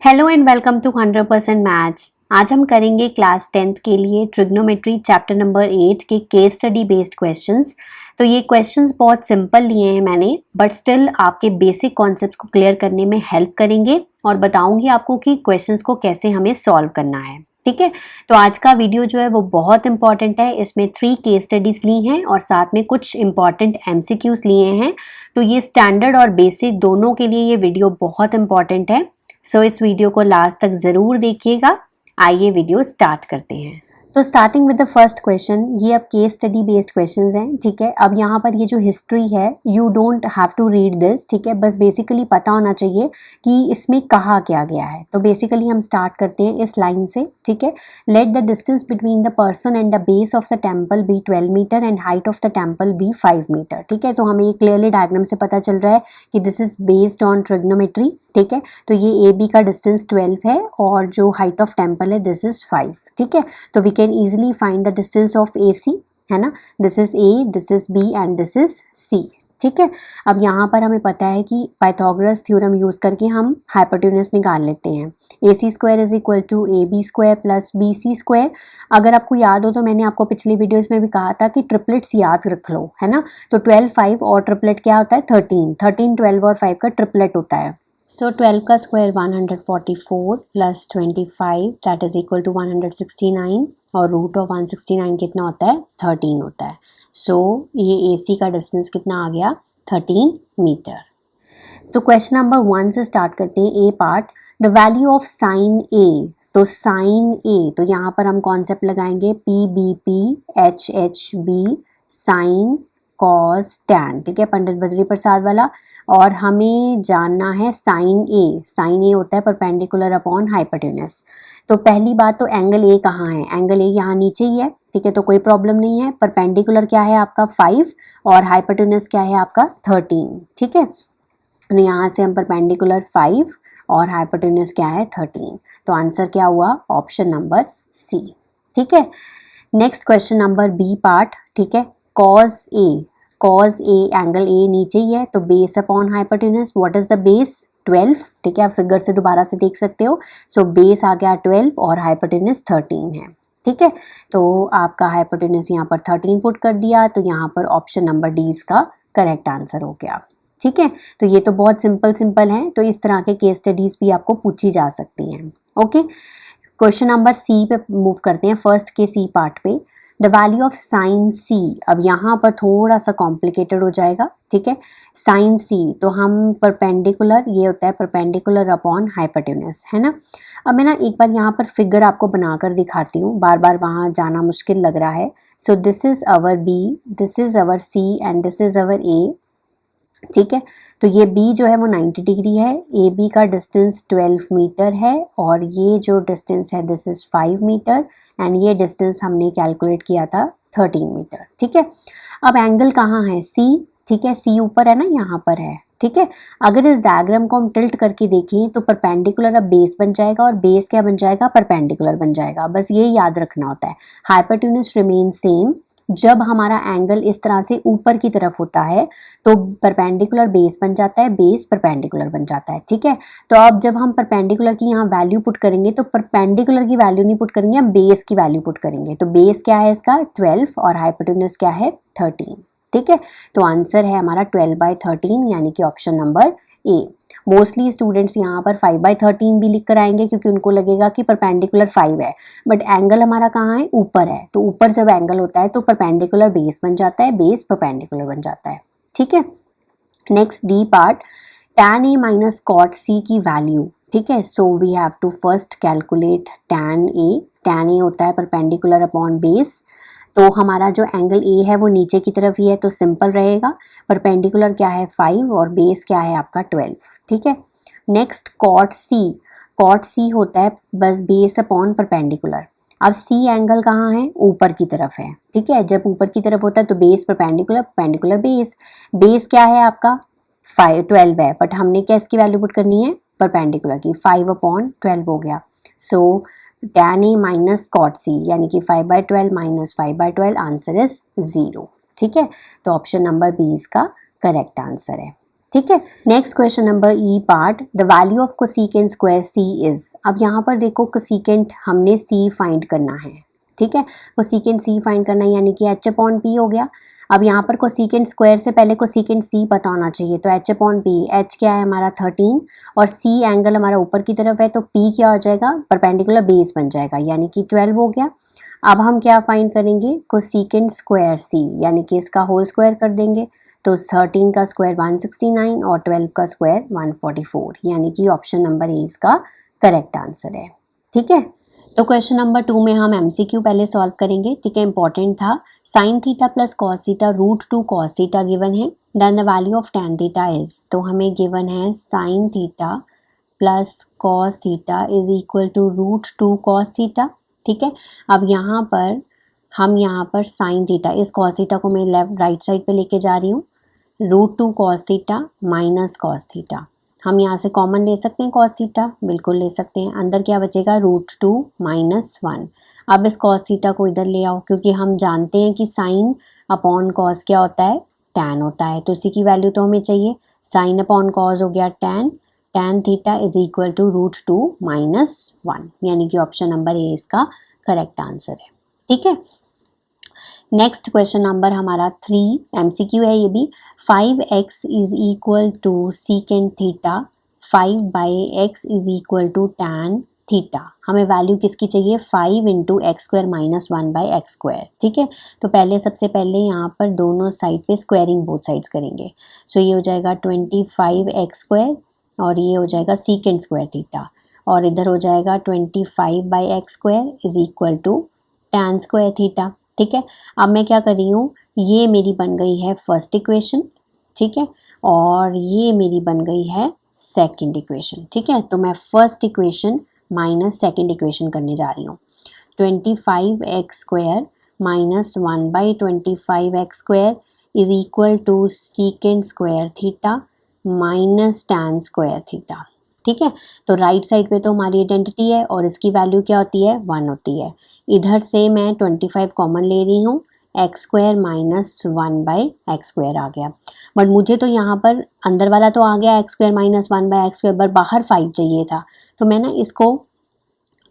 Hello and welcome to 100% maths. आज हम करेंगे क्लास 10th के लिए ट्रिग्नोमेट्री चैप्टर नंबर 8 के केस स्टडी बेस्ड क्वेश्चंस। तो ये क्वेश्चंस बहुत सिंपल लिए हैं मैंने, बट स्टिल आपके बेसिक कॉन्सेप्ट्स को क्लियर करने में हेल्प करेंगे और बताऊंगी आपको कि क्वेश्चंस को कैसे हमें सॉल्व करना है। ठीक है, तो आज का वीडियो जो है वो बहुत इंपॉर्टेंट है। इसमें 3 केस स्टडीज ली हैं और साथ में कुछ इंपॉर्टेंट एमसीक्यूज लिए हैं। तो ये स्टैंडर्ड और बेसिक दोनों के लिए ये वीडियो बहुत इंपॉर्टेंट है। सो इस वीडियो को लास्ट तक जरूर देखिएगा। आइए वीडियो स्टार्ट करते हैं। तो starting with the first question, ये अब केस स्टडी बेस्ड क्वेश्चंस हैं। ठीक है, अब यहाँ पर ये जो हिस्ट्री है, you don't have to read this. ठीक है, बस बेसिकली पता होना चाहिए कि इसमें कहा क्या गया है। तो बेसिकली हम स्टार्ट करते हैं इस लाइन से। ठीक है, let the distance between the person and the base of the temple be 12 metre and height of the temple be 5 metre. ठीक है, तो हमें ये क्लियरली डायग्राम से पता चल रहा है कि this is based on trigonometry. ठीक है, तो ये ए बी का डिस्टेंस 12 है और जो हाइट ऑफ टेम्पल है दिस इज 5। ठीक है, तो we can easily find the distance of AC, है ना। This is A, this is B and this is C। ठीक है, अब यहाँ पर हमें पता है कि पाइथागोरस थ्योरम यूज करके हम हाइपोटेन्यूज निकाल लेते हैं। AC square is equal to AB square plus BC square. अगर आपको याद हो तो मैंने आपको पिछली वीडियोस में भी कहा था कि ट्रिपलेट्स याद रख लो, है ना। तो 12, 5 और ट्रिपलेट क्या होता है 13, 12 और 5 का ट्रिपलेट होता है। सो 12 का square 144 plus 25 that is equal to 169 और रूट ऑफ 169 कितना होता है 13 होता है। सो ये AC का डिस्टेंस कितना आ गया 13 मीटर। तो क्वेश्चन नंबर 1 से स्टार्ट करते हैं। A part, the value of sine A. तो साइन ए, तो यहाँ पर हम कॉन्सेप्ट लगाएंगे PBP HHB sine cos tan. ठीक है, पंडित बद्री प्रसाद वाला। और हमें जानना है साइन ए। साइन ए होता है परपेंडिकुलर अपॉन हाइपोटेन्यूज। तो पहली बात, तो एंगल ए कहाँ है? एंगल ए यहाँ नीचे ही है। ठीक है, तो कोई प्रॉब्लम नहीं है। परपेंडिकुलर क्या है आपका 5 और हाइपोटेन्यूज क्या है आपका 13। ठीक है, तो यहाँ से हम परपेंडिकुलर 5 और हाइपोटेन्यूज क्या है 13। तो आंसर क्या हुआ ऑप्शन नंबर सी। ठीक है, next question number B part. ठीक है, cos A. Cos A, angle A नीचे ही है, तो base upon hypotenuse. What is the base 12। ठीक है, आप फिगर से दोबारा से देख सकते हो। सो बेस आ गया 12 और हाइपोटेन्यूज 13 है। ठीक है, तो आपका हाइपोटेन्यूज यहाँ पर 13 पुट कर दिया, तो यहाँ पर ऑप्शन नंबर डी इसका करेक्ट आंसर हो गया। ठीक है, तो ये तो बहुत सिंपल है। तो इस तरह के केस स्टडीज भी आपको पूछी जा सकती हैं। ओके, क्वेश्चन नंबर सी पे मूव करते हैं, फर्स्ट के सी पार्ट पे। द वैल्यू ऑफ साइन सी। अब यहाँ पर थोड़ा सा कॉम्प्लिकेटेड हो जाएगा। ठीक है, साइन सी, तो हम परपेंडिकुलर, ये होता है परपेंडिकुलर अपॉन हाइपोटेन्यूज, है ना। अब मैं ना एक बार यहाँ पर फिगर आपको बनाकर दिखाती हूँ, बार बार वहाँ जाना मुश्किल लग रहा है। So this is our B, this is our C and this is our A. ठीक है, तो ये B जो है वो 90 डिग्री है। AB का डिस्टेंस 12 मीटर है और ये जो डिस्टेंस है दिस इज 5 मीटर एंड ये डिस्टेंस हमने कैलकुलेट किया था 13 मीटर। ठीक है, अब एंगल कहाँ है C। ठीक है, C ऊपर है ना, यहाँ पर है। ठीक है, अगर इस डायग्राम को हम टिल्ट करके देखें तो परपेंडिकुलर अब बेस बन जाएगा और बेस क्या बन जाएगा परपेंडिकुलर बन जाएगा। बस ये याद रखना होता है। Hypotenuse remain same. जब हमारा एंगल इस तरह से ऊपर की तरफ होता है तो परपेंडिकुलर बेस बन जाता है, बेस परपेंडिकुलर बन जाता है। ठीक है, तो अब जब हम परपेंडिकुलर की यहाँ वैल्यू पुट करेंगे तो परपेंडिकुलर की वैल्यू नहीं पुट करेंगे, हम बेस की वैल्यू पुट करेंगे। तो बेस क्या है इसका 12 और हाइपोटेन्यूज क्या है 13। ठीक है, तो आंसर है हमारा 12/13 यानी कि option number A. Mostly students यहाँ पर 5/13 भी लिख कर आएंगे क्योंकि उनको लगेगा कि परपेंडिकुलर 5 है, बट एंगल हमारा कहाँ है ऊपर है। तो ऊपर जब एंगल होता है तो परपेंडिकुलर बेस बन जाता है, बेस परपेंडिकुलर बन जाता है। ठीक है, next D part, tan A minus cot C की वैल्यू। ठीक है, so we have to first calculate tan A। tan A होता है परपेंडिकुलर अपॉन बेस। तो हमारा जो एंगल ए है वो नीचे की तरफ ही है तो सिंपल रहेगा। परपेंडिकुलर क्या है 5 और बेस क्या है आपका 12। ठीक है, next cot C. Cot C होता है बस बेस अपॉन परपेंडिकुलर। अब सी एंगल कहाँ है ऊपर की तरफ है। ठीक है, जब ऊपर की तरफ होता है तो base perpendicular, perpendicular base. Base क्या है आपका 12 है, बट हमने क्या इसकी वैल्यू पुट करनी है परपेंडिकुलर की, 5/12 हो गया। So tan A minus cot C यानी कि 5/12 माइनस 5/12 आंसर इज 0। ठीक है, तो ऑप्शन नंबर बी इसका करेक्ट आंसर है। ठीक है। Next question number E part, the value of cosecant square C is. अब यहाँ पर देखो कोसेकेंट हमने सी फाइंड करना है, ठीक है। कोसेकेंट सी फाइंड करना है यानी कि एच अपॉन पी हो गया। अब यहाँ पर कोसेकेंट स्क्वायर से पहले कोसेकेंट सी पता होना चाहिए, तो एच अपॉन पी, एच क्या है हमारा 13 और सी एंगल हमारा ऊपर की तरफ है, तो पी क्या हो जाएगा, परपेंडिकुलर बेस बन जाएगा यानी कि 12 हो गया। अब हम क्या फाइंड करेंगे, कोसेकेंट स्क्वायर सी यानी कि इसका होल स्क्वायर कर देंगे, तो 13 का स्क्वायर 169 और 12 का स्क्वायर 144 यानी कि ऑप्शन नंबर ए इसका करेक्ट आंसर है, ठीक है। तो क्वेश्चन नंबर 2 में हम एमसीक्यू पहले सॉल्व करेंगे, ठीक है। इंपॉर्टेंट था, sine theta plus cos theta root 2 cos theta given है, then the value of tan theta is. तो हमें गिवन है sine theta plus cos theta is equal to root 2 cos theta, ठीक है। अब यहाँ पर हम यहाँ पर साइन थीटा, इस कॉस थीटा को मैं लेफ्ट राइट साइड पे लेके जा रही हूँ, root 2 cos theta minus cos theta. हम यहाँ से कॉमन ले सकते हैं कॉस थीटा, बिल्कुल ले सकते हैं। अंदर क्या बचेगा, रूट 2 माइनस 1। अब इस कॉस थीटा को इधर ले आओ, क्योंकि हम जानते हैं कि साइन अपॉन कॉस क्या होता है, टैन होता है, तो उसी की वैल्यू तो हमें चाहिए। साइन अपॉन कॉस हो गया tan, tan theta is equal to root 2 minus 1 यानी कि ऑप्शन नंबर ए इसका करेक्ट आंसर है, ठीक है। नेक्स्ट क्वेश्चन नंबर हमारा 3 एमसीक्यू है ये भी। 5x is equal to secant theta 5 by x is equal to tan theta. हमें वैल्यू किसकी चाहिए, 5 into x square minus 1 by x square, ठीक है। तो पहले सबसे पहले यहाँ पर दोनों साइड पे स्क्वायरिंग बोथ साइड्स करेंगे। सो ये हो जाएगा 25 एक्स स्क्वायर और ये हो जाएगा सीकेंट स्क्वायर थीटा, और इधर हो जाएगा 25 by x square is equal to tan square theta, ठीक है। अब मैं क्या कर रही हूँ, ये मेरी बन गई है फर्स्ट इक्वेशन, ठीक है, और ये मेरी बन गई है सेकंड इक्वेशन, ठीक है। तो मैं first equation minus second equation करने जा रही हूँ। 25 x square minus 1 by 25 x square is equal to secant square theta minus tan square theta, ठीक है। तो राइट साइड पे तो हमारी आइडेंटिटी है और इसकी वैल्यू क्या होती है, 1 होती है। इधर से मैं 25 कॉमन ले रही हूँ, x square minus 1 by x square आ गया। बट मुझे तो यहाँ पर अंदर वाला तो आ गया x square minus 1 by x square, पर बाहर 5 चाहिए था, तो मैं ना इसको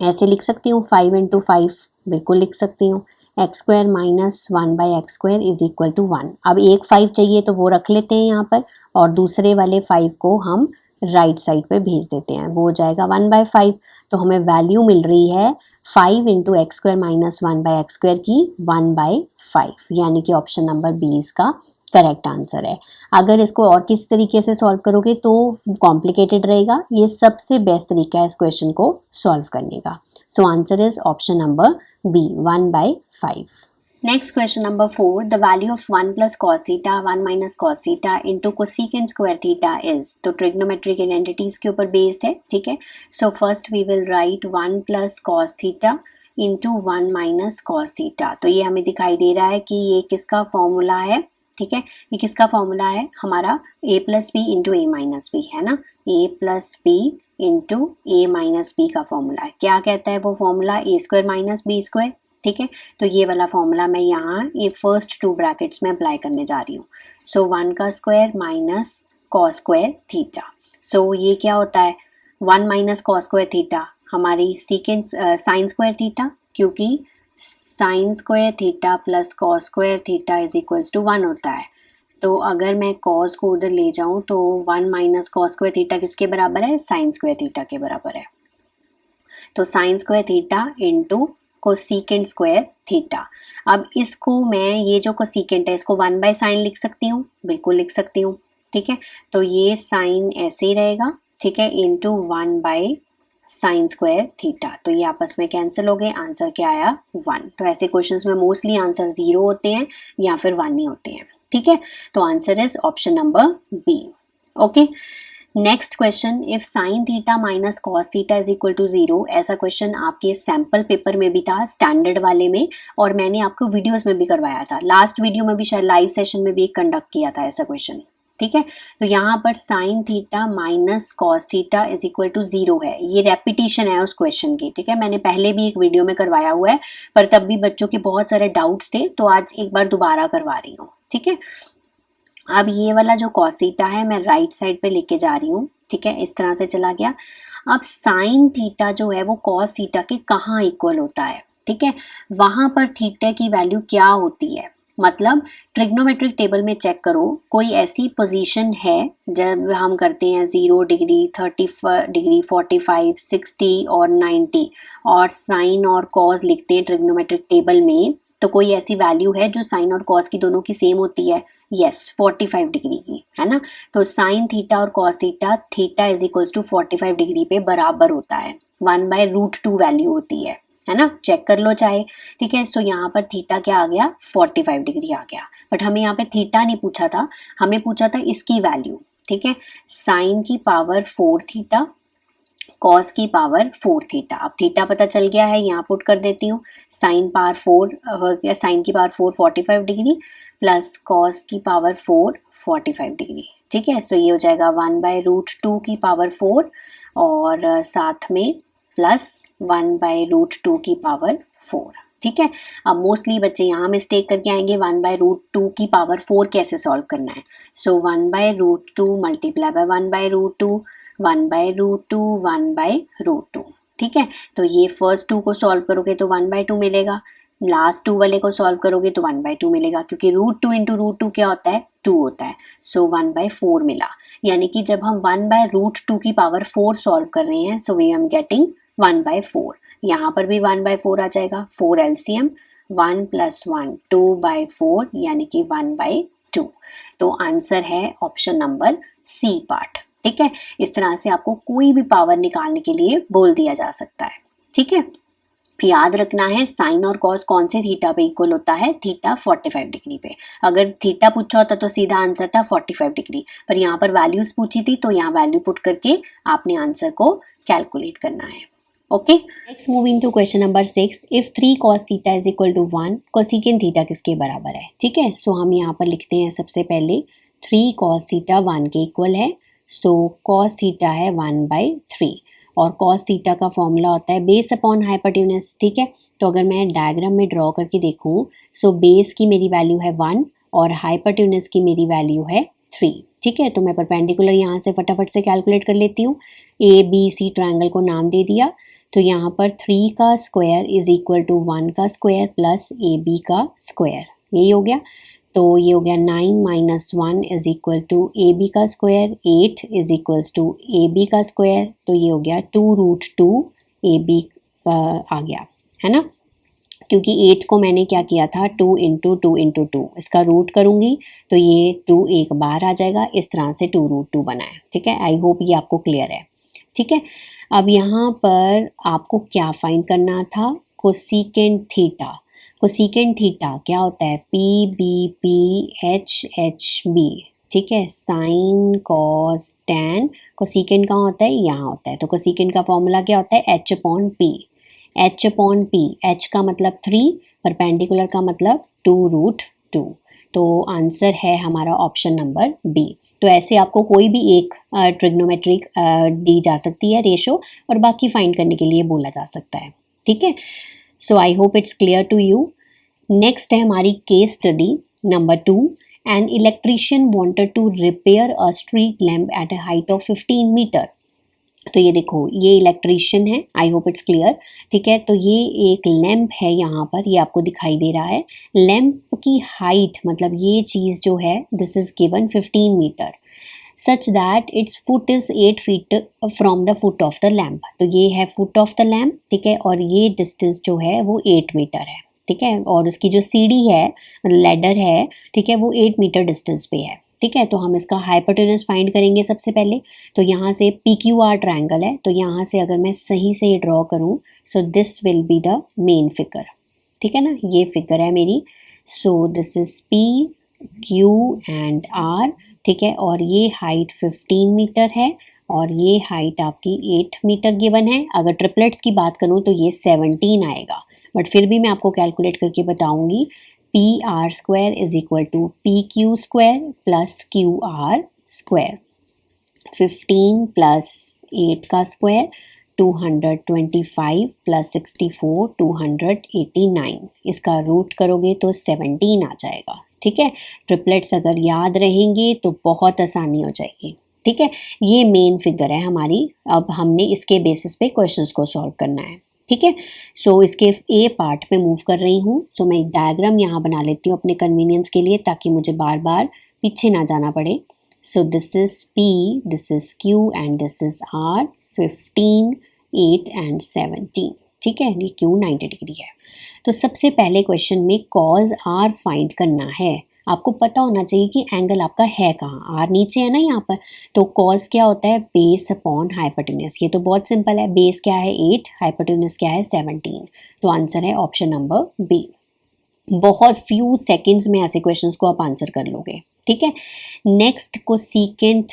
ऐसे लिख सकती हूँ, 5 इंटू 5 बिल्कुल लिख सकती हूँ, x square minus 1 by x square is equal to 1। अब एक 5 चाहिए तो वो रख लेते हैं यहाँ पर, और दूसरे वाले 5 को हम राइट साइड पे भेज देते हैं, वो हो जाएगा 1 बाई 5। तो हमें वैल्यू मिल रही है 5 into x square minus 1 by x square की 1 बाई 5 यानी कि ऑप्शन नंबर बी इसका करेक्ट आंसर है। अगर इसको और किस तरीके से सॉल्व करोगे तो कॉम्प्लिकेटेड रहेगा, ये सबसे बेस्ट तरीका है इस क्वेश्चन को सॉल्व करने का। So answer is option number B 1 by 5। Next question number 4, the value of 1 plus cos theta 1 minus cos theta into cosecant square theta is. तो ट्रिग्नोमेट्रिक आइडेंटिटीज के ऊपर बेस्ड है, ठीक है। So first we will write 1 plus cos theta into 1 minus cos theta. तो ये हमें दिखाई दे रहा है कि ये किसका फॉर्मूला है, ठीक है। ये किसका फॉर्मूला है, हमारा a plus B into A minus B है ना, a plus B into A minus B का फॉर्मूला है। क्या कहता है वो formula, A square minus B square, ठीक है। तो ये वाला फॉर्मूला मैं यहाँ ये फर्स्ट 2 ब्रैकेट्स में अप्लाई करने जा रही हूँ। सो 1 का square minus cos square theta. So ये क्या होता है, 1 माइनस कॉस स्क्वायर थीटा हमारी सीकेंट साइन स्क्वायर थीटा, क्योंकि sine square theta plus cos square theta is equals to 1 होता है। तो अगर मैं कॉस को उधर ले जाऊँ तो 1 माइनस कॉस स्क्वायर थीटा किसके बराबर है, साइन स्क्वायर थीटा के बराबर है। तो sign square theta into cosecant square theta. अब इसको मैं, ये जो कोसेकेंट है इसको 1 बाय साइन लिख सकती हूँ, बिल्कुल लिख सकती हूँ, ठीक है। तो ये साइन ऐसे ही रहेगा, ठीक है, into 1 by sine square theta. तो ये आपस में कैंसिल हो गए, आंसर क्या आया 1। तो ऐसे क्वेश्चंस में मोस्टली आंसर 0 होते हैं या फिर 1 ही होते हैं, ठीक है। तो answer is option number B, okay. Next question, if sine theta minus cos theta is equal to 0। ऐसा क्वेश्चन आपके सैम्पल पेपर में भी था, स्टैंडर्ड वाले में, और मैंने आपको वीडियोस में भी करवाया था। लास्ट वीडियो में भी शायद लाइव सेशन में भी कंडक्ट किया था ऐसा क्वेश्चन, ठीक है। तो यहाँ पर sine theta minus cos theta is equal to 0 है, ये रेपिटेशन है उस क्वेश्चन की, ठीक है। मैंने पहले भी एक वीडियो में करवाया हुआ है, पर तब भी बच्चों के बहुत सारे डाउट्स थे, तो आज एक बार दोबारा करवा रही हूँ, ठीक है। तो यहाँ पर sine theta minus cos theta is equal to 0 है, ये रेपिटेशन है उस क्वेश्चन की, ठीक है। मैंने पहले भी एक वीडियो में करवाया हुआ है, पर तब भी बच्चों के बहुत सारे डाउट्स थे, तो आज एक बार दोबारा करवा रही हूँ, ठीक है। अब ये वाला जो cos थीटा है मैं राइट साइड पे लेके जा रही हूँ, ठीक है, इस तरह से चला गया। अब साइन थीटा जो है वो cos थीटा के कहाँ इक्वल होता है, ठीक है, वहां पर थीटा की वैल्यू क्या होती है, मतलब ट्रिग्नोमेट्रिक टेबल में चेक करो, कोई ऐसी पोजीशन है जब हम करते हैं 0 डिग्री, 30 डिग्री, 45, 60 और 90 और साइन और कॉस लिखते हैं ट्रिग्नोमेट्रिक टेबल में, तो कोई ऐसी वैल्यू है जो साइन और कॉस की दोनों की सेम होती है, यस 45 डिग्री की, है ना। तो साइन थीटा और cos theta, theta is equals to 45 degree पे बराबर होता है, 1/√2 वैल्यू होती है ना, चेक कर लो चाहे, ठीक है। सो यहाँ पर थीटा क्या आ गया, 45 डिग्री आ गया, बट हमें यहाँ पे थीटा नहीं पूछा था, हमें पूछा था इसकी वैल्यू, ठीक है, साइन की पावर 4 थीटा, कॉस की पावर 4 थीटा। अब थीटा पता चल गया है, यहाँ पुट कर देती हूँ, साइन पावर 4 हो गया, साइन की पावर 4 45 डिग्री प्लस कॉस की पावर 4 45 डिग्री, ठीक है। सो ये हो जाएगा 1/√2 की पावर 4 और साथ में प्लस 1/√2 की पावर 4, ठीक है। अब मोस्टली बच्चे यहाँ मिस्टेक करके आएंगे, 1/√2 की पावर 4 कैसे सॉल्व करना है, सो 1/√2 मल्टीप्लाई बाय 1/√2, 1/√2, 1/√2, ठीक है। तो ये फर्स्ट 2 को सॉल्व करोगे तो 1/2 मिलेगा, लास्ट 2 वाले को सॉल्व करोगे तो 1/2 मिलेगा, क्योंकि √2 इंटू √2 क्या होता है, 2 होता है, सो 1/4 मिला। यानी कि जब हम 1/√2 की पावर 4 सॉल्व कर रहे हैं, सो वी एम गेटिंग 1/4। यहाँ पर भी 1/4 आ जाएगा, 4 LCM, 1 + 1 2/4 यानी कि 1/2। तो आंसर है ऑप्शन नंबर सी पार्ट, ठीक है। इस तरह से आपको कोई भी पावर निकालने के लिए बोल दिया जा सकता है, ठीक है। याद रखना है साइन और कॉस कौन से थीटा पे इक्वल होता है, थीटा 45 डिग्री पे। अगर थीटा पूछा होता तो सीधा आंसर था 45 डिग्री, पर यहाँ पर वैल्यूज पूछी थी तो यहाँ वैल्यू पुट करके आपने आंसर को कैलकुलेट करना है। Okay, next moving to question number 6, if 3 cos theta is equal to 1, cosecant theta किसके बराबर है, ठीक है। सो हम यहाँ पर लिखते हैं सबसे पहले 3 cos थीटा 1 के इक्वल है, सो cos थीटा है 1/3 और cos थीटा का फॉर्मूला होता है बेस अपॉन हाइपोटेन्यूज, ठीक है। तो अगर मैं डायग्राम में ड्रॉ करके देखूँ, सो बेस की मेरी वैल्यू है 1 और हाइपोटेन्यूज की मेरी वैल्यू है 3, ठीक है। तो मैं परपेंडिकुलर यहाँ से फटाफट से कैलकुलेट कर लेती हूँ, ABC ट्रायंगल को नाम दे दिया, तो यहाँ पर 3 का स्क्वायर इज इक्वल टू 1 का स्क्वायर प्लस AB का स्क्वायर, यही हो गया। तो ये हो गया 9 - 1 इज इक्वल टू AB का square, 8 is equals to AB का स्क्वायर, तो ये हो गया 2√2 AB आ गया, है ना, क्योंकि 8 को मैंने क्या किया था 2 × 2 × 2, इसका रूट करूँगी तो ये 2 एक बार आ जाएगा, इस तरह से 2√2 बना है, ठीक है। आई होप ये आपको क्लियर है, ठीक है। अब यहाँ पर आपको क्या फाइंड करना था, कोसिकेंट थीटा। कोसिकेंट थीटा क्या होता है, PBPHHB, ठीक है, साइन कॉस टैन। कोसिकेंट कहाँ होता है, यहाँ होता है, तो कोसिकेंट का फॉर्मूला क्या होता है, H/P। H/P, H का मतलब 3, परपेंडिकुलर का मतलब 2√2, तो आंसर है हमारा ऑप्शन नंबर बी। तो ऐसे आपको कोई भी एक ट्रिग्नोमेट्रिक दी जा सकती है रेशो और बाकी फाइंड करने के लिए बोला जा सकता है, ठीक है। So I hope it's clear to you. Next है हमारी case study number 2, an electrician wanted to repair a street lamp at a height of 15 metre. तो ये देखो, ये इलेक्ट्रीशियन है, आई होप इट्स क्लियर, ठीक है। तो ये एक लैंप है, यहाँ पर ये आपको दिखाई दे रहा है, लैंप की हाइट मतलब ये चीज़ जो है this is given 15 metre, such that its foot is 8 feet from the foot of the lamp. तो ये है फुट ऑफ द लैंप, ठीक है, और ये डिस्टेंस जो है वो 8 मीटर है, ठीक है, और उसकी जो सीढ़ी है लैडर है, ठीक है, वो 8 मीटर डिस्टेंस पे है, ठीक है। तो हम इसका हाइपोटेन्यूज फाइंड करेंगे सबसे पहले, तो यहाँ से PQR ट्रायंगल है, तो यहाँ से अगर मैं सही से ड्रॉ करूँ, so this will be the main figure, ठीक है ना, ये फिगर है मेरी, सो this is PQ and R, ठीक है, और ये हाइट 15 मीटर है और ये हाइट आपकी 8 मीटर गिवन है। अगर ट्रिपलेट्स की बात करूँ तो ये 17 आएगा, बट फिर भी मैं आपको कैलकुलेट करके बताऊंगी। PR² is equal to PQ² plus QR², 15 + 8 का स्क्वायर 225 प्लस 64 289, इसका रूट करोगे तो 17 आ जाएगा। ठीक है, ट्रिपलेट्स अगर याद रहेंगे तो बहुत आसानी हो जाएगी। ठीक है, ये मेन फिगर है हमारी। अब हमने इसके बेसिस पे क्वेश्चंस को सॉल्व करना है। ठीक है, सो इसके ए पार्ट पे मूव कर रही हूँ। सो मैं एक डायग्राम यहाँ बना लेती हूँ अपने कन्वीनियंस के लिए, ताकि मुझे बार बार पीछे ना जाना पड़े। So this is P, this is Q and this is R. 15, 8 and 17। ठीक है, ये क्यू 90 डिग्री है। तो सबसे पहले क्वेश्चन में कॉज आर फाइंड करना है। आपको पता होना चाहिए कि एंगल आपका है कहाँ। आर नीचे है ना यहाँ पर, तो कॉज क्या होता है, बेस अपॉन हाइपोटेन्यूज। ये तो बहुत सिंपल है, बेस क्या है 8, हाइपोटेन्यूज क्या है 17। तो आंसर है ऑप्शन नंबर बी। बहुत फ्यू सेकंड्स में ऐसे क्वेश्चंस को आप आंसर कर लोगे। ठीक है, नेक्स्ट कोसेकेंट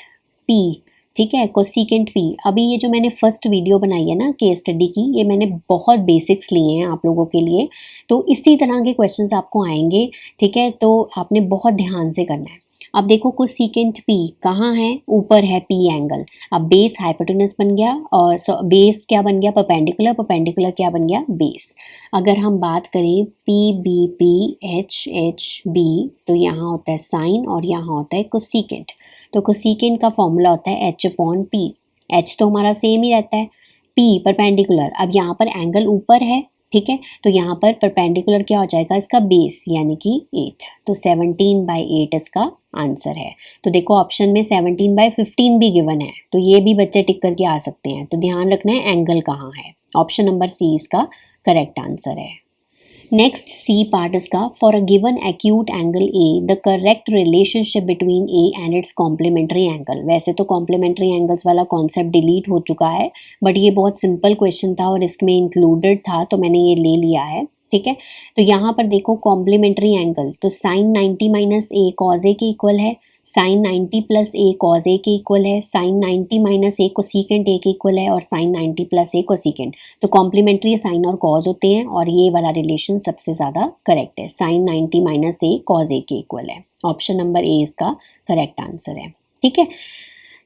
पी। ठीक है, कोसेकेंट पी। अभी ये जो मैंने फर्स्ट वीडियो बनाई है ना केस स्टडी की, ये मैंने बहुत बेसिक्स लिए हैं आप लोगों के लिए, तो इसी तरह के क्वेश्चंस आपको आएंगे। ठीक है, तो आपने बहुत ध्यान से करना है। अब देखो कोसेकेंट पी कहाँ है, ऊपर है पी एंगल। अब बेस हाइपोटेन्यूज बन गया, और बेस क्या बन गया, परपेंडिकुलर। परपेंडिकुलर क्या बन गया, बेस। अगर हम बात करें P B P H H B, तो यहाँ होता है साइन और यहाँ होता है कोसेकेंट। तो कोसेकेंट का फॉर्मूला होता है एच अपॉन पी। एच तो हमारा सेम ही रहता है, पी परपेंडिकुलर। अब यहाँ पर एंगल ऊपर है, ठीक है, तो यहाँ पर परपेंडिकुलर क्या हो जाएगा, इसका बेस यानी कि 8। तो 17/8 इसका आंसर है। तो देखो ऑप्शन में 17/15 भी गिवन है, तो ये भी बच्चे टिक करके आ सकते हैं। तो ध्यान रखना है एंगल कहाँ है। ऑप्शन नंबर सी इसका करेक्ट आंसर है। नेक्स्ट सी पार्ट इसका, for a given acute angle A the correct relationship between A and its complementary angle. वैसे तो कॉम्प्लीमेंट्री एंगल्स वाला कॉन्सेप्ट डिलीट हो चुका है, बट ये बहुत सिंपल क्वेश्चन था और इसमें इंक्लूडेड था, तो मैंने ये ले लिया है। ठीक है, तो यहाँ पर देखो कॉम्प्लीमेंट्री एंगल, तो साइन 90 माइनस ए कॉज ए के इक्वल है, साइन 90 प्लस ए कॉज ए के इक्वल है, साइन 90 माइनस ए कोसेकेंट ए के इक्वल है, और साइन 90 प्लस ए कोसेकेंट। तो कॉम्प्लीमेंट्री साइन और कॉज होते हैं, और ये वाला रिलेशन सबसे ज़्यादा करेक्ट है। साइन 90 माइनस ए कॉज ए के इक्वल है। ऑप्शन नंबर ए इसका करेक्ट आंसर है। ठीक है,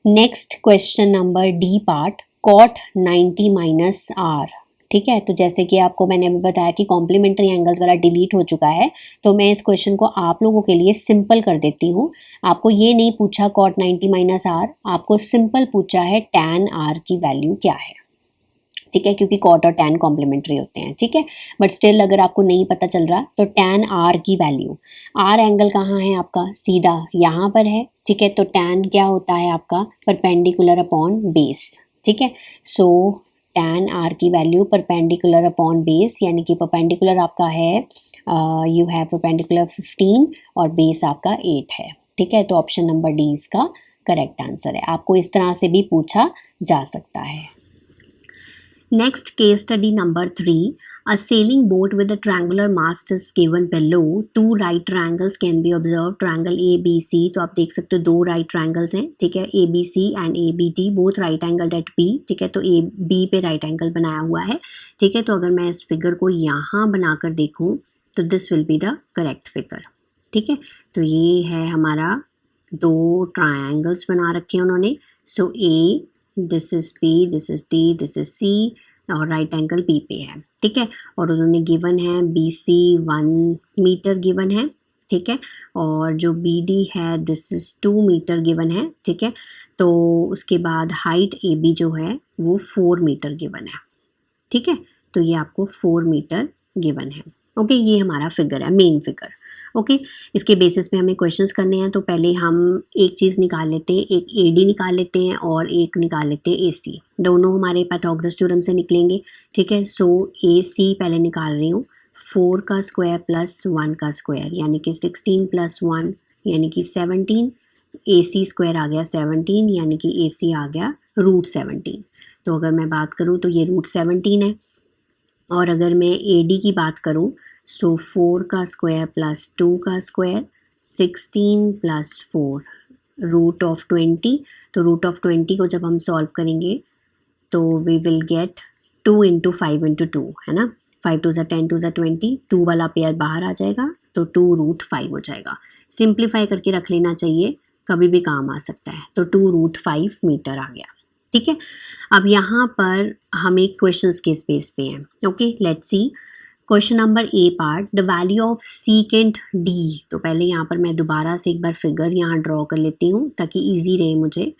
next question number D part, cot 90 minus R. ठीक है, तो जैसे कि आपको मैंने अभी बताया कि कॉम्प्लीमेंट्री एंगल्स वाला डिलीट हो चुका है, तो मैं इस क्वेश्चन को आप लोगों के लिए सिंपल कर देती हूँ। आपको ये नहीं पूछा कॉट 90 माइनस आर, आपको सिंपल पूछा है टैन आर की वैल्यू क्या है। ठीक है, क्योंकि कॉट और टैन कॉम्प्लीमेंट्री होते हैं। ठीक है, बट स्टिल अगर आपको नहीं पता चल रहा, तो टैन आर की वैल्यू, आर एंगल कहाँ है आपका, सीधा यहाँ पर है। ठीक है, तो टैन क्या होता है आपका, परपेंडिकुलर अपॉन बेस। ठीक है, सो टैन आर की वैल्यू परपेंडिकुलर अपॉन बेस, यानी कि परपेंडिकुलर आपका है यू हैव परपेंडिकुलर 15 और बेस आपका 8 है। ठीक है, तो ऑप्शन नंबर डी इसका करेक्ट आंसर है। आपको इस तरह से भी पूछा जा सकता है। Next case study number 3. A sailing boat with a triangular mast is given below. Two right triangles can be observed. Triangle ABC, तो आप देख सकते हो दो right triangles हैं। ठीक है, ABC and ABD both right angled at B। ठीक है, तो B पे right angle बनाया हुआ है। ठीक है, तो अगर मैं इस फिगर को यहाँ बनाकर देखूँ, तो this will be the correct figure. ठीक है, तो ये है हमारा दो ट्रायंगल्स बना रखे हैं उन्होंने। सो A, this is P, this is D, this is C, और राइट एंगल B पे है। ठीक है, और उन्होंने गिवन है BC 1 मीटर गिवन है। ठीक है, और जो BD है दिस इज 2 मीटर गिवन है। ठीक है, तो उसके बाद हाइट AB जो है वो 4 मीटर गिवन है। ठीक है, तो ये आपको 4 मीटर गिवन है। ओके, ये हमारा फिगर है, मेन फिगर। ओके, इसके बेसिस पे हमें क्वेश्चंस करने हैं, तो पहले हम एक चीज़ निकाल लेते हैं, एक AD निकाल लेते हैं और एक निकाल लेते हैं AC। दोनों हमारे पाइथागोरस थ्योरम से निकलेंगे। ठीक है, सो AC पहले निकाल रही हूँ, 4 का स्क्वायर प्लस 1 का स्क्वायर, यानी कि 16 प्लस 1 यानी कि 17। AC स्क्वायर आ गया 17, यानी कि AC आ गया √17। तो अगर मैं बात करूँ तो ये √17 है। और अगर मैं AD की बात करूँ, सो 4 का स्क्वायर प्लस 2 का स्क्वायर, 16 प्लस 4 √20। तो √20 को जब हम सॉल्व करेंगे तो वी विल गेट 2 × 5 × 2, है ना। 5 2 = 10, 2 = 20, 2 वाला पेयर बाहर आ जाएगा, तो 2√5 हो जाएगा। सिंप्लीफाई करके रख लेना चाहिए, कभी भी काम आ सकता है। तो 2√5 मीटर आ गया। ठीक है। अब यहाँ पर हम एक क्वेश्चंस के स्पेस पे हैं। Okay, let's see question number A part, the value of secant D. तो पहले यहाँ पर मैं दोबारा से एक बार फिगर यहाँ ड्रॉ कर लेती हूँ ताकि इजी रहे मुझे।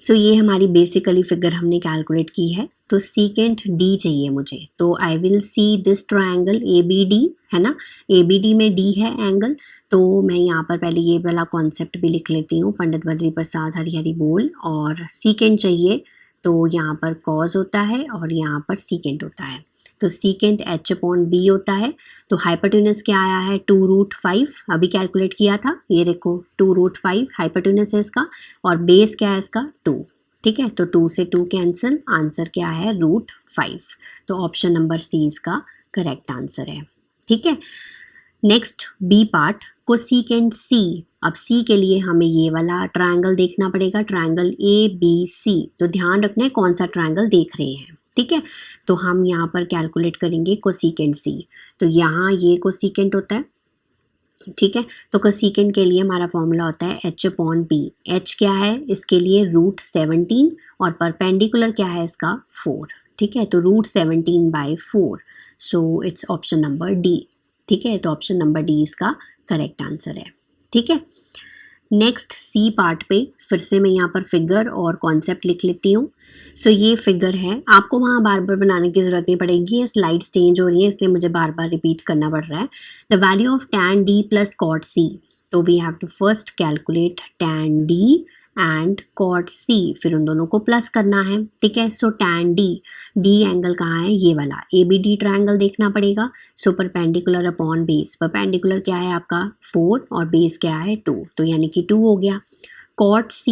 सो ये हमारी बेसिकली फिगर हमने कैलकुलेट की है, तो सीकेंट डी चाहिए मुझे। तो I will see this triangle A B D, है ना, ए बी डी में डी है एंगल। तो मैं यहाँ पर पहले ये वाला कॉन्सेप्ट भी लिख लेती हूँ, पंडित बद्री प्रसाद हरी हरी बोल। और सीकेंट चाहिए तो यहाँ पर कॉज होता है और यहाँ पर सीकेंट होता है। तो सीकेंट एच अपॉन बी होता है। तो हाइपोटेन्यूज क्या आया है 2√5, अभी कैलकुलेट किया था, ये देखो 2√5 हाइपोटेन्यूज है इसका, और बेस क्या है इसका 2। ठीक है, तो 2 से 2 कैंसिल, आंसर क्या है √5। तो ऑप्शन नंबर सी इसका करेक्ट आंसर है। ठीक है, नेक्स्ट बी पार्ट, कोसीकेंट सी। अब सी के लिए हमें ये वाला ट्रायंगल देखना पड़ेगा, ट्रायंगल ए बी सी। तो ध्यान रखना है कौन सा ट्रायंगल देख रहे हैं। ठीक है, तो हम यहाँ पर कैलकुलेट करेंगे कोसीकेंट सी। तो यहाँ ये कोसीकेंट होता है। ठीक है, तो कोसीकेंट के लिए हमारा फॉर्मूला होता है एच अपॉन बी। एच क्या है इसके लिए √17 और परपेंडिकुलर क्या है इसका 4। ठीक है, तो √17/4, so it's option number D. ठीक है, तो ऑप्शन नंबर डी इसका करेक्ट आंसर है। ठीक है, नेक्स्ट सी पार्ट पे फिर से मैं यहाँ पर फिगर और कॉन्सेप्ट लिख लेती हूँ। सो ये फिगर है, आपको वहाँ बार बार बनाने की ज़रूरत नहीं पड़ेगी, ये स्लाइड्स चेंज हो रही है इसलिए मुझे बार बार रिपीट करना पड़ रहा है। The value of tan d plus cot c। तो we have to first calculate tan d and cot c, फिर उन दोनों को प्लस करना है। ठीक है, सो tan d, d एंगल कहाँ है ये वाला, ए बी डी ट्रायंगल देखना पड़ेगा। So perpendicular upon base, perpendicular क्या है आपका 4 और बेस क्या है 2, तो यानी कि 2 हो गया। cot c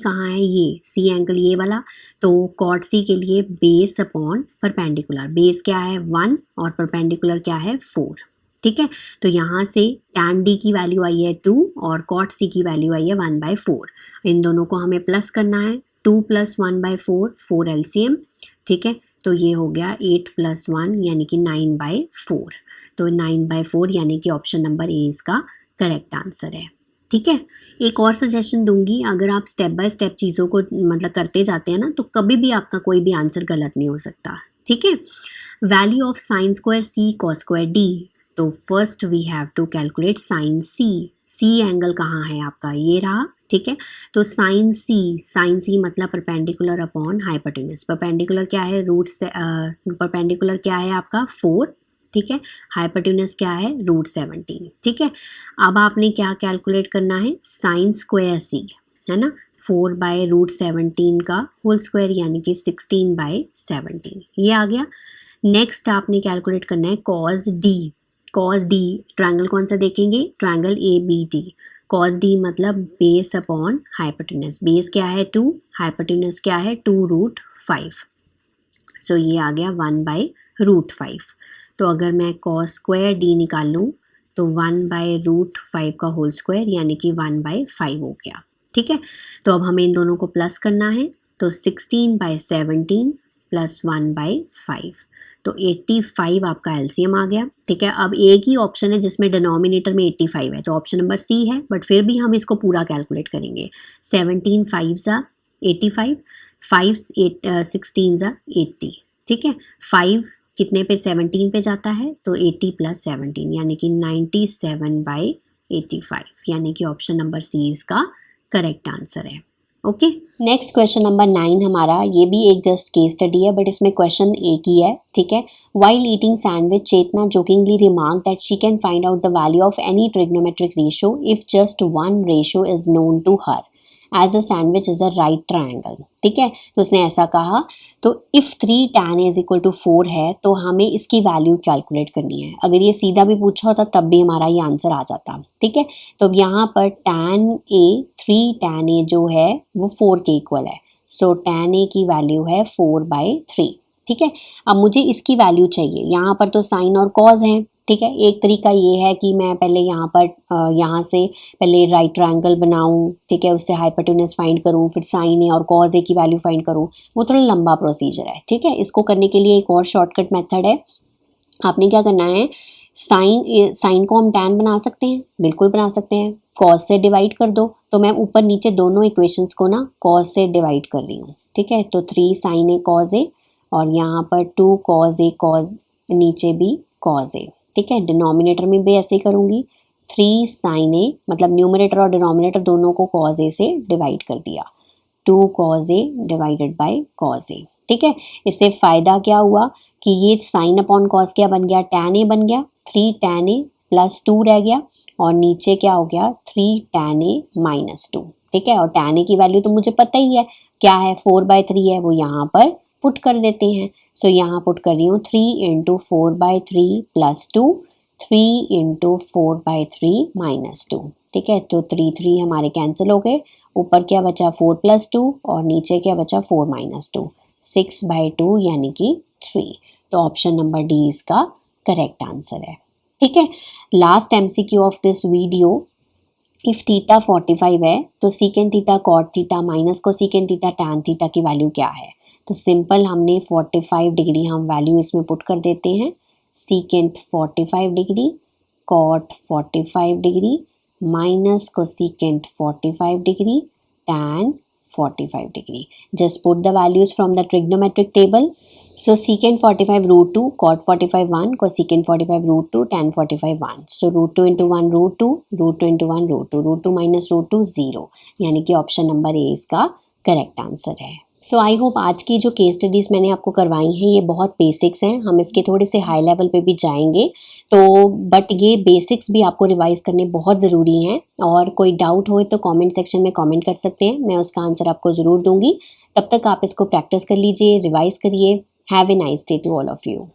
कहाँ है ये c एंगल ये वाला, तो cot c के लिए बेस अपॉन परपेंडिकुलर, बेस क्या है 1 और परपेंडिकुलर क्या है 4। ठीक है, तो यहाँ से tan d की वैल्यू आई है 2 और cot c की वैल्यू आई है 1/4। इन दोनों को हमें प्लस करना है, 2 + 1/4, 4 LCM। ठीक है, तो ये हो गया 8 + 1 यानी कि 9/4। तो 9/4 यानी कि ऑप्शन नंबर ए इसका करेक्ट आंसर है। ठीक है, एक और सजेशन दूंगी, अगर आप स्टेप बाय स्टेप चीज़ों को मतलब करते जाते हैं ना, तो कभी भी आपका कोई भी आंसर गलत नहीं हो सकता। ठीक है, value of sin² c cos² d। तो first we have to calculate sin c। c angle कहाँ है आपका ये रहा। ठीक है, तो sin c मतलब परपेंडिकुलर अपॉन हाइपोटेन्यूज। परपेंडिकुलर क्या है परपेंडिकुलर क्या है आपका 4। ठीक है, हाइपोटेन्यूज क्या है √17। ठीक है, अब आपने क्या कैलकुलेट करना है sin² c, है ना, 4/√17 का होल स्क्वायर यानी कि 16/17, ये आ गया। नेक्स्ट आपने कैलकुलेट करना है cos d ट्रायंगल कौन सा देखेंगे, triangle A B D. cos d मतलब बेस अपॉन हाइपोटेन्यूज, बेस क्या है 2, हाइपोटेन्यूज क्या है 2√5। सो ये आ गया 1/√5। तो अगर मैं cos² d निकाल लूँ तो 1/√5 का होल स्क्वायर यानी कि 1/5 हो गया। ठीक है, तो अब हमें इन दोनों को प्लस करना है, तो 16/17 + 1/5, तो 85 आपका एलसीएम आ गया। ठीक है, अब एक ही ऑप्शन है जिसमें डिनोमिनेटर में 85 है, तो ऑप्शन नंबर सी है, बट फिर भी हम इसको पूरा कैलकुलेट करेंगे। 17 5 85, 5 16 80। ठीक है, 5 कितने पे 17 पे जाता है, तो 80 + 17 यानी कि 97/85, यानी कि ऑप्शन नंबर सी इसका करेक्ट आंसर है। ओके, नेक्स्ट क्वेश्चन नंबर 9 हमारा, ये भी एक जस्ट केस स्टडी है बट इसमें क्वेश्चन एक ही है। ठीक है, while eating sandwich Chetna jokingly remark that she can find out the value of any trigonometric ratio if just one ratio is known to her as the sandwich is a right triangle. ठीक है, तो उसने ऐसा कहा, तो if 3 tan A = 4 है तो हमें इसकी वैल्यू कैलकुलेट करनी है। अगर ये सीधा भी पूछा होता तब भी हमारा ये आंसर आ जाता। ठीक है, तो अब यहाँ पर tan A 3 tan A जो है वो 4 के इक्वल है, सो tan A की वैल्यू है 4/3। ठीक है, अब मुझे इसकी वैल्यू चाहिए, यहाँ पर तो साइन और कॉज हैं। ठीक है, एक तरीका ये है कि मैं पहले यहाँ पर यहाँ से पहले राइट ट्रायंगल बनाऊँ। ठीक है, उससे हाइपोटेन्यूज फाइंड करूँ, फिर साइन ए और कॉज ए की वैल्यू फाइंड करूँ, वो थोड़ा लंबा प्रोसीजर है। ठीक है, इसको करने के लिए एक और शॉर्टकट मेथड है। आपने क्या करना है, साइन को हम tan बना सकते हैं, बिल्कुल बना सकते हैं। cos से डिवाइड कर दो, तो मैं ऊपर नीचे दोनों इक्वेशंस को ना cos से डिवाइड कर रही हूँ, ठीक है। तो 3 sin a cos a और यहाँ पर 2 cos a cos, नीचे भी cos a, ठीक है। डिनोमिनेटर में भी ऐसे ही करूँगी, 3 sin a, मतलब न्यूमरेटर और डिनोमिनेटर दोनों को cos a से डिवाइड कर दिया, 2 cos a divided by cos a, ठीक है। इससे फ़ायदा क्या हुआ कि ये साइन अपॉन कॉस क्या बन गया, tan a बन गया, 3 tan a प्लस 2 रह गया और नीचे क्या हो गया, 3 tan a माइनस 2, ठीक है। और tan a की वैल्यू तो मुझे पता ही है क्या है, 4/3 है, वो यहाँ पर पुट कर देते हैं। सो यहाँ पुट कर रही हूँ 3 इंटू 4/3 प्लस 2, 3 इंटू 4/3 माइनस 2, ठीक है। तो 3 हमारे कैंसिल हो गए, ऊपर क्या बचा 4 प्लस 2 और नीचे क्या बचा 4 माइनस 2, 6/2 यानी कि 3। तो ऑप्शन नंबर डी इसका करेक्ट आंसर है, ठीक है। Last MCQ of this video, if theta 45 है तो secant theta cot theta minus को सीकेंट थीटा टैन थीटा की वैल्यू क्या है। तो सिंपल हमने 45 डिग्री हम वैल्यू इसमें पुट कर देते हैं, secant 45 degree cot 45 degree minus को secant 45 degree tan 45 degree. Just put the values from the trigonometric table. So secant 45 root 2, cot 45 1, cosecant 45 root 2, tan 45 1. So root 2 into 1 root 2, root 2 into 1 root 2, root 2 minus root 2 0. यानी कि option number A इसका correct answer है। So I hope आज की जो case studies मैंने आपको करवाई हैं ये बहुत बेसिक्स हैं, हम इसके थोड़े से हाई लेवल पे भी जाएंगे, तो बट ये बेसिक्स भी आपको रिवाइज करने बहुत ज़रूरी हैं। और कोई डाउट हो तो कमेंट सेक्शन में कमेंट कर सकते हैं, मैं उसका आंसर आपको ज़रूर दूंगी। तब तक आप इसको प्रैक्टिस कर लीजिए, रिवाइज करिए। Have a nice day to all of you.